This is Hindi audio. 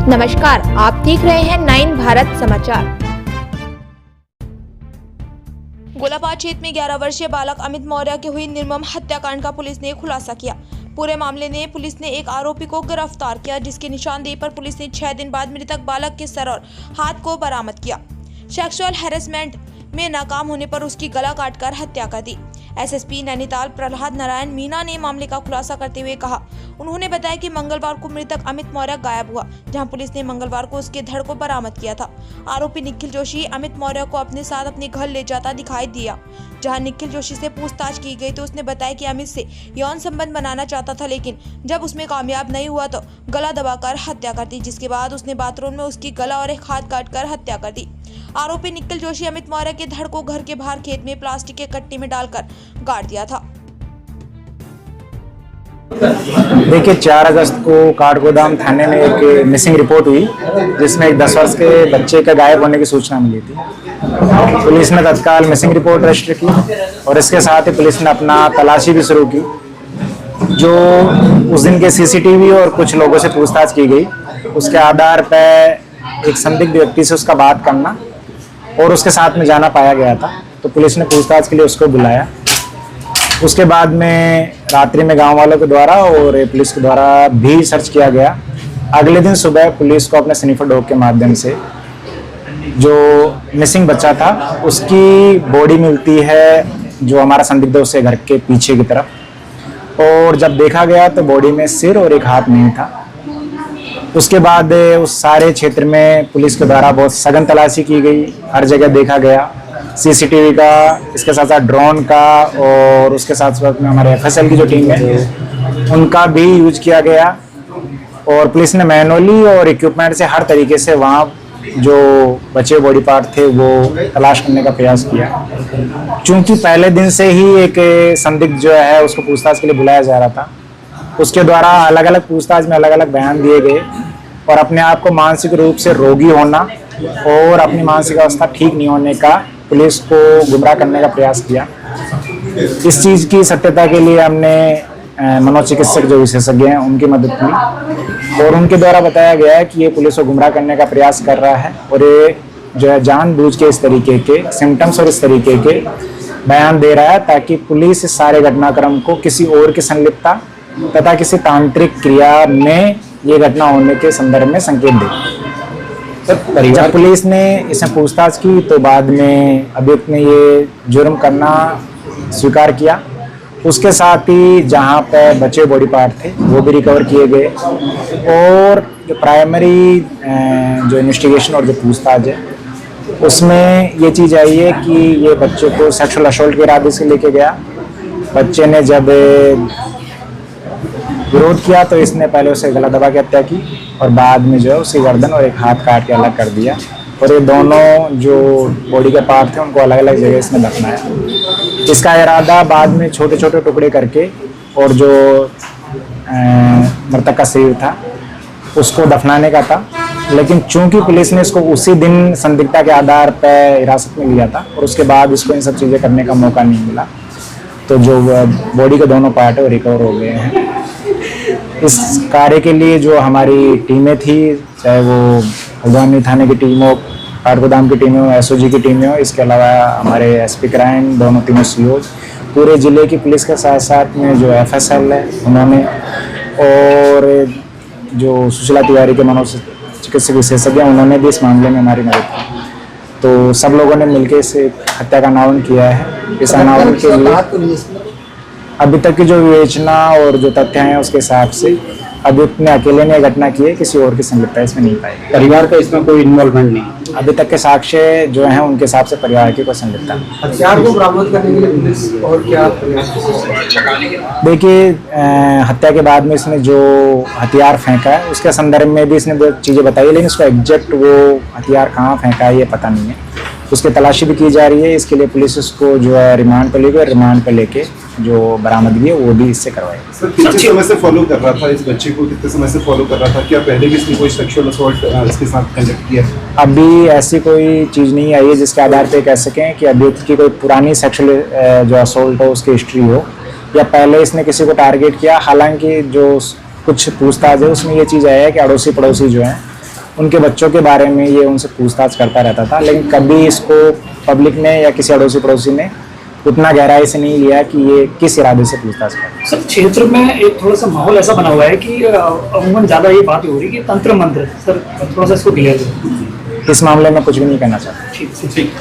नमस्कार, आप देख रहे हैं 9 भारत समाचार। गोलाबाद क्षेत्र में 11 वर्षीय बालक अमित मौर्य की हुई निर्मम हत्याकांड का पुलिस ने खुलासा किया। पूरे मामले में पुलिस ने एक आरोपी को गिरफ्तार किया, जिसकी निशानदेही पर पुलिस ने 6 दिन बाद मृतक बालक के सर और हाथ को बरामद किया। सेक्सुअल हैरेसमेंट में नाकाम होने पर उसकी गला काटकर हत्या कर दी। एसएसपी नैनीताल प्रहलाद नारायण मीना ने मामले का खुलासा करते हुए कहा, उन्होंने बताया कि मंगलवार को मृतक अमित मौर्य गायब हुआ, जहां पुलिस ने मंगलवार को उसके धड़ को बरामद किया था। आरोपी निखिल जोशी अमित मौर्य को अपने साथ अपने घर ले जाता दिखाई दिया। जहां निखिल जोशी से पूछताछ की गई तो उसने बताया कि अमित से यौन संबंध बनाना चाहता था, लेकिन जब उसमें कामयाब नहीं हुआ तो गला दबाकर हत्या कर दी, जिसके बाद उसने बाथरूम में उसकी गला और एक हाथ काटकर हत्या कर दी। आरोपी निखिल जोशी अमित मौर्य के धड़ को घर के बाहर खेत में प्लास्टिक के कट्टे में डालकर गाड़ दिया था। देखिए, 4 अगस्त को काठगोदाम थाने में एक मिसिंग रिपोर्ट हुई, जिसमें एक 10 वर्ष के बच्चे का गायब होने की सूचना मिली थी। पुलिस ने तत्काल मिसिंग रिपोर्ट रजिस्टर की और इसके साथ ही पुलिस ने अपना तलाशी भी शुरू की। जो उस दिन के सीसीटीवी और कुछ लोगों से पूछताछ की गई, उसके आधार पर एक संदिग्ध व्यक्ति से उसका बात करना और उसके साथ में जाना पाया गया था, तो पुलिस ने पूछताछ के लिए उसको बुलाया। उसके बाद में रात्रि में गांव वालों के द्वारा और पुलिस के द्वारा भी सर्च किया गया। अगले दिन सुबह पुलिस को अपने स्निफर डॉग के माध्यम से जो मिसिंग बच्चा था उसकी बॉडी मिलती है, जो हमारा संदिग्ध है उसके घर के पीछे की तरफ, और जब देखा गया तो बॉडी में सिर और एक हाथ नहीं था। उसके बाद उस सारे क्षेत्र में पुलिस के द्वारा बहुत सघन तलाशी की गई, हर जगह देखा गया, सीसीटीवी का, इसके साथ साथ ड्रोन का, और उसके साथ साथ में हमारे एफएसएल की जो टीम है उनका भी यूज किया गया। और पुलिस ने मैनुअली और इक्विपमेंट से हर तरीके से वहाँ जो बचे बॉडी पार्ट थे वो तलाश करने का प्रयास किया। चूँकि पहले दिन से ही एक संदिग्ध जो है उसको पूछताछ के लिए बुलाया जा रहा था, उसके द्वारा अलग अलग पूछताछ में अलग अलग बयान दिए गए और अपने आप को मानसिक रूप से रोगी होना और अपनी मानसिक अवस्था ठीक नहीं होने का पुलिस को गुमराह करने का प्रयास किया। इस चीज़ की सत्यता के लिए हमने मनोचिकित्सक जो विशेषज्ञ हैं उनकी मदद ली और उनके द्वारा बताया गया है कि ये पुलिस को गुमराह करने का प्रयास कर रहा है और ये जो है जानबूझ के इस तरीके के सिम्टम्स और इस तरीके के बयान दे रहा है ताकि पुलिस इस सारे घटनाक्रम को किसी और की संलिप्तता तथा किसी तांत्रिक क्रिया में ये घटना होने के संदर्भ में संकेत दे। जब पुलिस ने इसमें पूछताछ की तो बाद में अभियुक्त ने ये जुर्म करना स्वीकार किया। उसके साथ ही जहाँ पर बचे बॉडी पार्ट थे वो भी रिकवर किए गए और जो प्राइमरी जो इन्वेस्टिगेशन और जो पूछताछ है उसमें ये चीज़ आई है कि ये बच्चे को सेक्सुअल असॉल्ट के इरादे से लेके गया। बच्चे ने जब विरोध किया तो इसने पहले उसे गला दबा के हत्या की और बाद में जो है उसकी गर्दन और एक हाथ काट के अलग कर दिया और ये दोनों जो बॉडी के पार्ट थे उनको अलग अलग जगह इसने दफनाया। इसका इरादा बाद में छोटे छोटे टुकड़े करके और जो मृतक का शरीर था उसको दफनाने का था, लेकिन चूंकि पुलिस ने इसको उसी दिन संदिग्धता के आधार पर हिरासत में लिया था और उसके बाद इसको इन सब चीज़ें करने का मौका नहीं मिला, तो जो बॉडी के दोनों पार्ट है वो रिकवर हो गए हैं। इस कार्य के लिए जो हमारी टीमें थी, चाहे वो हल्द्वानी थाने की टीम हो, काठगोदाम की टीम हो, एसओजी की टीमें हो, इसके अलावा हमारे एसपी क्राइम दोनों तीनों सीओज, पूरे ज़िले की पुलिस के साथ साथ में जो एफएसएल है उन्होंने और जो सुशीला तिवारी के मनोचिकित्सक विशेषज्ञ हैं उन्होंने भी इस मामले में हमारी मदद की। तो सब लोगों ने मिलकर इस हत्या का अनावरण किया है। इस अनावरण के लिए अभी तक की जो विवेचना और जो तथ्य हैं उसके हिसाब से अभियुक्त ने अकेले ने घटना की है, किसी और की संलिप्तता इसमें नहीं पाई। परिवार का इसमें कोई इन्वॉल्वमेंट नहीं? अभी तक के साक्ष्य जो हैं उनके हिसाब से परिवार की कोई संलिप्तता नहीं। हथियार को बरामद करने के लिए पुलिस और क्या? देखिए, हत्या के बाद में इसने जो हथियार फेंका है उसके संदर्भ में भी इसने बहुत चीज़ें बताई, लेकिन उसको एग्जैक्ट वो हथियार कहाँ फेंका है ये पता नहीं है। उसकी तलाशी भी की जा रही है। इसके लिए पुलिस उसको जो है रिमांड पर लेकर रिमांड पर लेके जो बरामदगी है वो भी इससे करवाएगी। सर, कितने समय से फॉलो कर रहा था इस बच्चे को? कितने समय से फॉलो कर रहा था? क्या पहले भी इसने कोई सेक्सुअल असॉल्ट इसके साथ कंडक्ट किया? अभी ऐसी कोई चीज़ नहीं आई है जिसके आधार पे कह सकें कि अभियुक्त की कोई पुरानी सेक्सुअल जो असॉल्ट हो उसकी हिस्ट्री हो या पहले इसने किसी को टारगेट किया। हालांकि जो कुछ पूछताछ है उसमें ये चीज़ आया है कि अड़ोसी पड़ोसी जो हैं उनके बच्चों के बारे में ये उनसे पूछताछ करता रहता था, लेकिन कभी इसको पब्लिक ने या किसी अड़ोसी पड़ोसी ने उतना गहराई से नहीं लिया कि ये किस इरादे से पूछताछ कर रहे हैं। सर क्षेत्र में एक थोड़ा सा माहौल ऐसा बना हुआ है कि अमूमन ज़्यादा ये बात हो रही है कि तंत्र मंत्र, सर थोड़ा सा इसको क्लियर करें। इस मामले में कुछ भी नहीं कहना चाहता। ठीक। ठीक